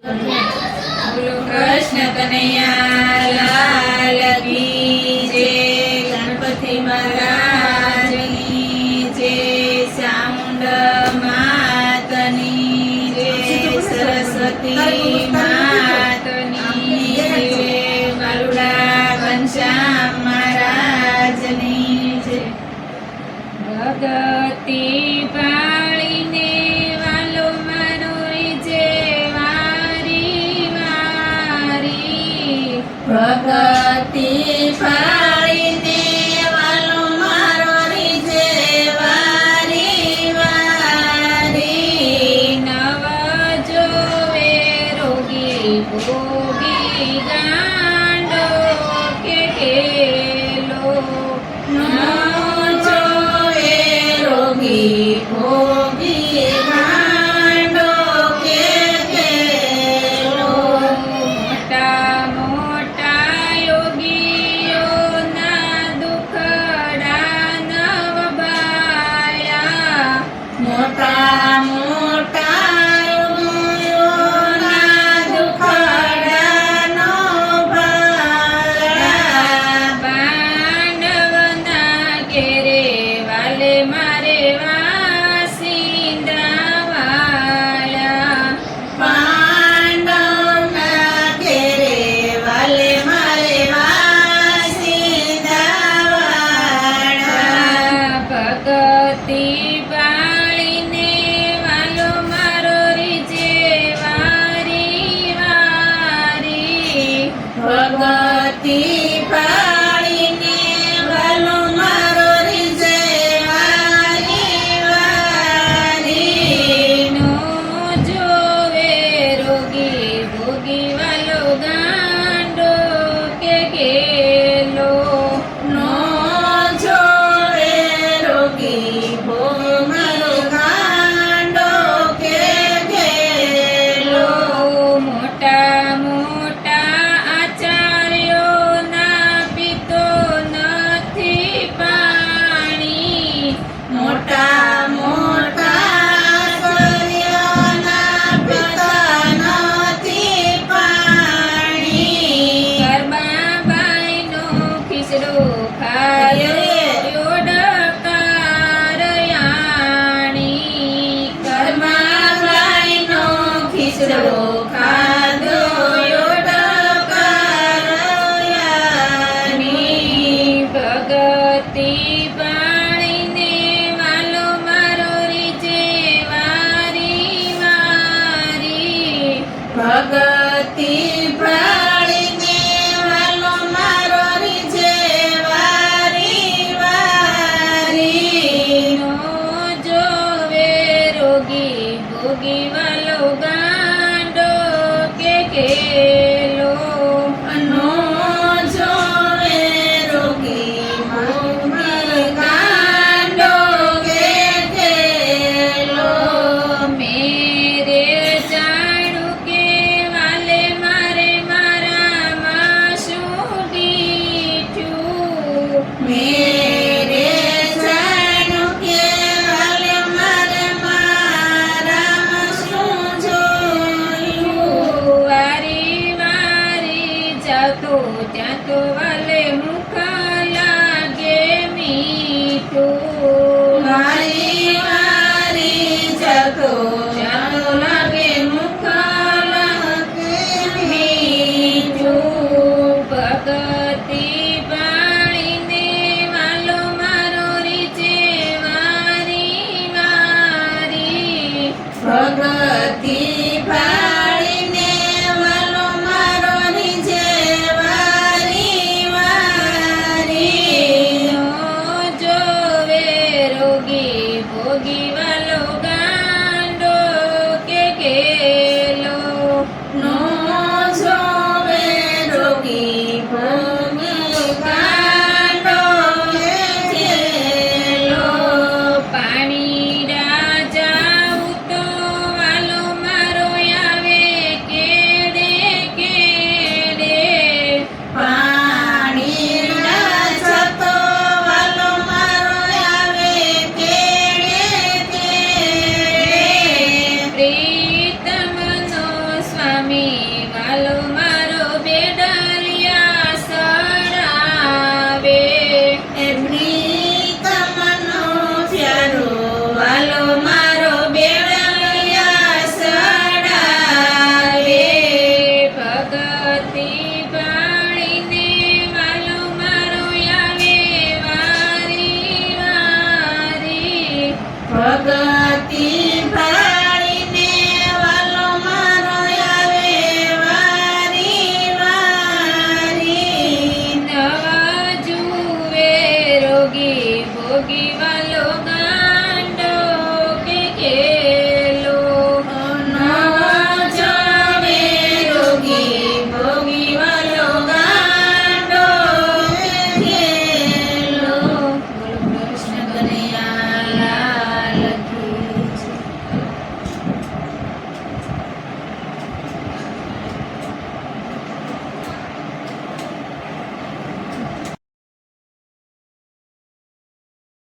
બોલો કૃષ્ણ કનૈયા લાલ કી જય, ગણપતિ મહારાજની જય, ચામુંડ માતની જય, સરસ્વતી માતની જય, બાલુડા ઘનશ્યામ મહારાજની જય. ભગતિ પાળીને વાલો મારો જે વારી વારી, ભગતિ પાળીને વાલો મારો જે વારી વારી, નવ જોવે રોગી ભોગી ગાંડો કે કેલો, ભોગી ગાંડો કે કેલો, મોટા મોટા યોગીઓના દુખડા નવ બાળ્યા, મોટા મોટા યોગીઓના દુખડા નવ બાળ્યા, પાંડવના ઘેરે વાલે મારે ભગતિ પાળીને વાલો મારો રીજે વારી વારી, નો જોવે રોગી ભોગી વાલો ગાંડો કે કેલો, નો જોવે રોગી મારો ગાંડો કે કેલો, મોટા મોટા આચાર્યોના પીતો નથી પાણી, મોટા મોટા આચાર્યોના પીતા નથી પાણી, ગરબાબાઈનો ખીસડો ખાયો ડકારયાણી, ગરબાબાઈનો ખીસડો ખાધો ભગતિ પાળીને વાલો મારો રીજે વારી વારી, ભગતિ પાળીને વાલો મારો રીજે વારી વારી, નો જોવે રોગી ભોગી વાલો ગાંડો કે કેલો, નો મેરે જાણો કે વાલે મારે મારા શું જોયું, વારી વારી જાતો ત્યાં તો વાલે મુખ લાગે મીઠું, વારી વારી જાતો ત્યાં તો લાગે મુખ લાગે મીઠું, ભગતિ ભગતિ પાળીને વાલો મારો રીજે વારી સ્વામી